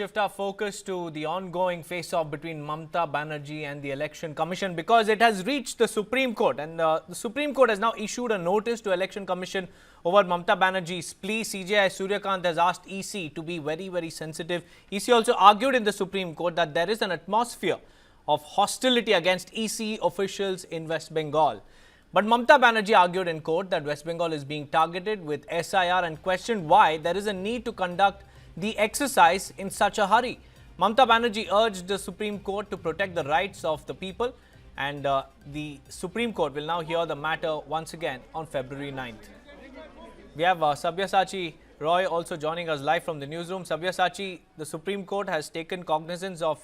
shift our focus to the ongoing face-off between Mamata Banerjee and the Election Commission because it has reached the Supreme Court, and the Supreme Court has now issued a notice to Election Commission over Mamata Banerjee's plea. CJI Surya Kant has asked EC to be very sensitive. EC also argued in the Supreme Court that there is an atmosphere of hostility against EC officials in West Bengal. But Mamata Banerjee argued in court that West Bengal is being targeted with SIR and questioned why there is a need to conduct the exercise in such a hurry. Mamata Banerjee urged the Supreme Court to protect the rights of the people, and the Supreme Court will now hear the matter once again on February 9th. We have Sabyasachi Roy also joining us live from the newsroom. Sabyasachi, the Supreme Court has taken cognizance of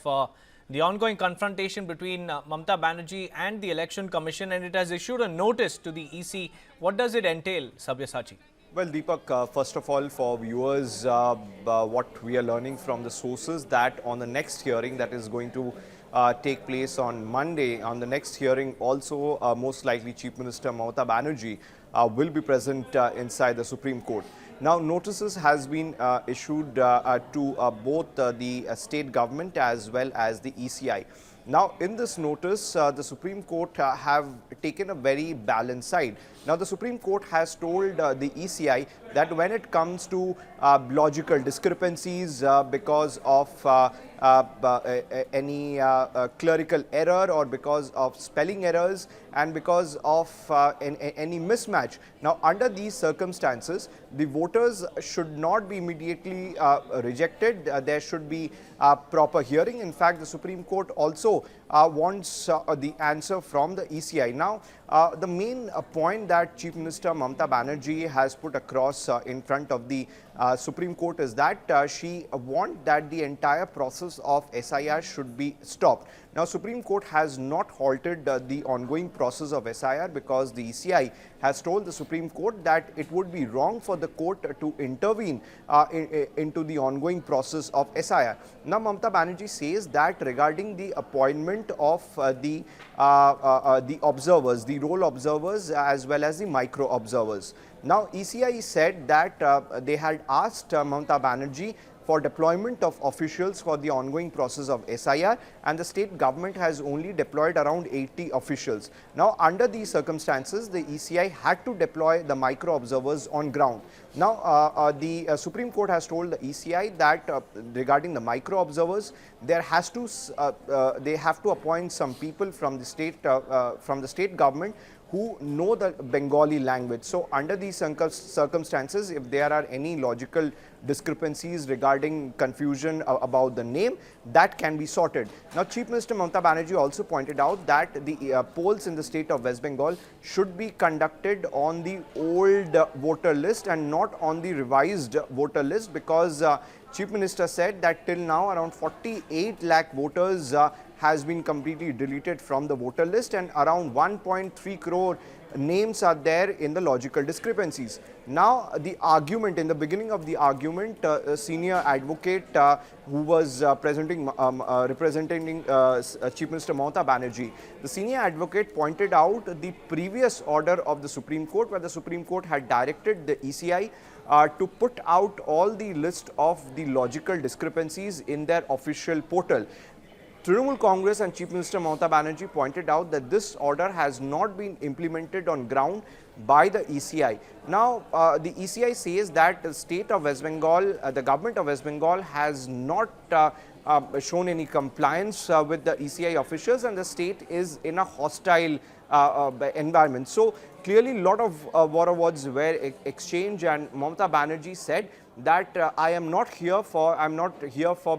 the ongoing confrontation between Mamata Banerjee and the Election Commission, and it has issued a notice to the EC. What does it entail, Sabyasachi? Well, Deepak, first of all, for viewers, what we are learning from the sources that on the next hearing that is going to take place on Monday, on the next hearing also most likely Chief Minister Mamata Banerjee will be present inside the Supreme Court. Now, notices has been issued to both the state government as well as the ECI. Now, in this notice, the Supreme Court have taken a very balanced side. Now, the Supreme Court has told the ECI that when it comes to logical discrepancies because of any clerical error or because of spelling errors and because of any mismatch. Now, under these circumstances, the voters should not be immediately rejected. There should be proper hearing. In fact, the Supreme Court also wants the answer from the ECI. Now, the main point that Chief Minister Mamata Banerjee has put across in front of the Supreme Court is that she wants that the entire process of SIR should be stopped. Now, Supreme Court has not halted the ongoing process of SIR because the ECI has told the Supreme Court that it would be wrong for the court to intervene into the ongoing process of SIR. Now, Mamata Banerjee says that regarding the appointment of the observers, the role observers as well as the micro observers. Now, ECI said that they had asked Mamata Banerjee for deployment of officials for the ongoing process of SIR, and the state government has only deployed around 80 officials. Now, under these circumstances, the ECI had to deploy the micro observers on ground. Now, the Supreme Court has told the ECI that regarding the micro observers, they have to appoint some people from the state government who know the Bengali language. So, under these circumstances, if there are any logical discrepancies regarding confusion about the name, that can be sorted. Now, Chief Minister Mamata Banerjee also pointed out that the polls in the state of West Bengal should be conducted on the old voter list and not on the revised voter list, because Chief Minister said that till now around 48 lakh voters has been completely deleted from the voter list, and around 1.3 crore names are there in the logical discrepancies. Now, the argument, in the beginning of the argument, a senior advocate who was representing Chief Minister Mamata Banerjee, the senior advocate pointed out the previous order of the Supreme Court, where the Supreme Court had directed the ECI to put out all the list of the logical discrepancies in their official portal. Trinamool Congress and Chief Minister Mamata Banerjee pointed out that this order has not been implemented on ground by the ECI. Now, the ECI says that the state of West Bengal, the government of West Bengal has not shown any compliance with the ECI officials, and the state is in a hostile environment. So, clearly a lot of words were exchanged, and Mamata Banerjee said that I'm not here for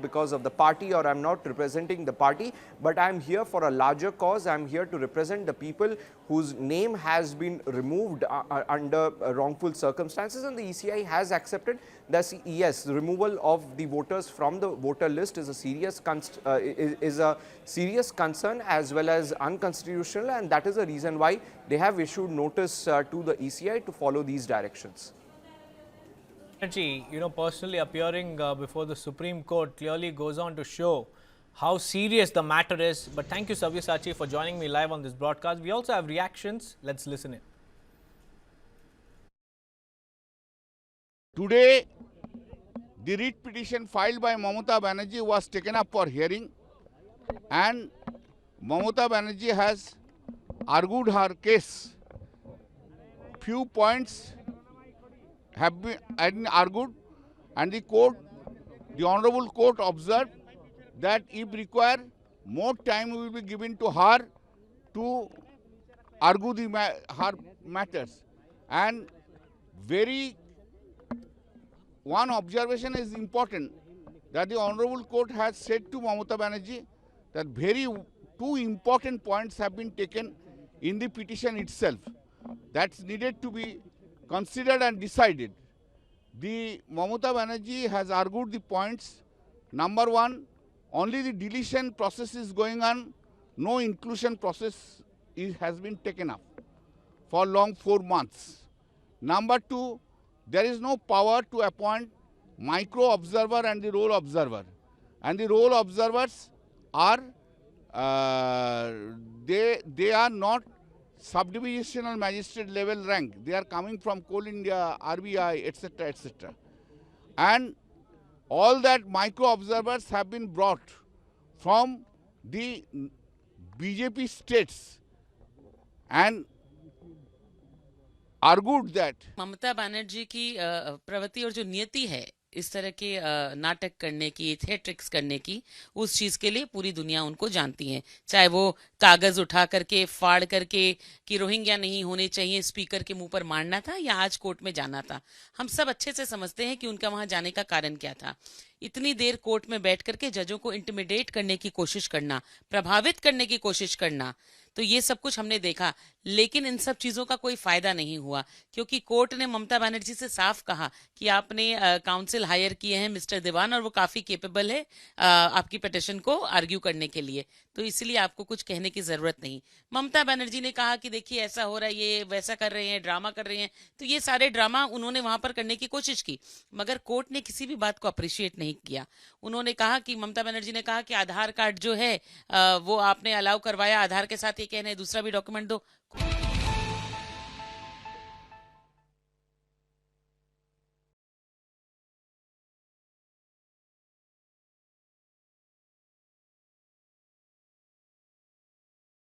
because of the party, or I'm not representing the party, but I'm here for a larger cause. I'm here to represent the people whose name has been removed under wrongful circumstances, and the ECI has accepted that yes, the removal of the voters from the voter list is a serious concern as well as unconstitutional, and that is the reason why they have issued notice to the ECI to follow these directions. Banerjee, personally appearing before the Supreme Court clearly goes on to show how serious the matter is. But thank you, Sabyasachi, for joining me live on this broadcast. We also have reactions. Let's listen in. Today, the writ petition filed by Mamata Banerjee was taken up for hearing, and Mamata Banerjee has argued her case. Few points have been argued, and the Honorable Court observed that if required, more time will be given to her to argue her matters. And one observation is important, that the Honorable Court has said to Mamata Banerjee that two important points have been taken in the petition itself that's needed to be considered and decided. The Mamata Banerjee has argued the points. Number one, only the deletion process is going on, no inclusion process has been taken up for long 4 months. Number two, there is no power to appoint micro observer and the role observer. And the role observers are, they are not subdivisional magistrate level rank. They are coming from Coal India, RBI, etc., etc. And all that micro observers have been brought from the BJP states and argued that Mamata Banerjee की प्रवृत्ति और जो नियति है इस तरह के नाटक करने की, थिएट्रिक्स करने की, उस चीज के लिए पूरी दुनिया उनको जानती है। चाहे वो कागज उठा करके फाड़ करके कि रोहिंग्या नहीं होने चाहिए स्पीकर के मुंह पर मारना था या आज कोर्ट में जाना था, हम सब अच्छे से समझते हैं कि उनका वहां जाने का कारण क्या था। इतनी देर कोर्ट में बैठ करके जजों को इंटिमिडेट करने की कोशिश करना, प्रभावित करने की कोशिश करना, तो ये सब कुछ हमने देखा। लेकिन इन सब चीजों का कोई फायदा नहीं हुआ, क्योंकि कोर्ट ने ममता बनर्जी से साफ कहा कि आपने काउंसिल हायर किए हैं मिस्टर दीवान और वो काफी केपेबल है आपकी पिटिशन को आर्ग्यू करने के लिए, तो इसलिए आपको कुछ कहने की जरूरत नहीं। ममता बनर्जी ने कहा कि देखिए ऐसा हो रहा है, ये वैसा कर रहे हैं, ड्रामा कर रहे हैं, तो ये सारे ड्रामा उन्होंने वहां पर करने की कोशिश की, मगर कोर्ट ने किसी भी बात को अप्रिशिएट नहीं किया। उन्होंने कहा कि ममता बनर्जी ने कहा कि आधार कार्ड जो है वो आपने अलाउ करवाया, आधार के साथ ये कहना है दूसरा भी डॉक्यूमेंट दो,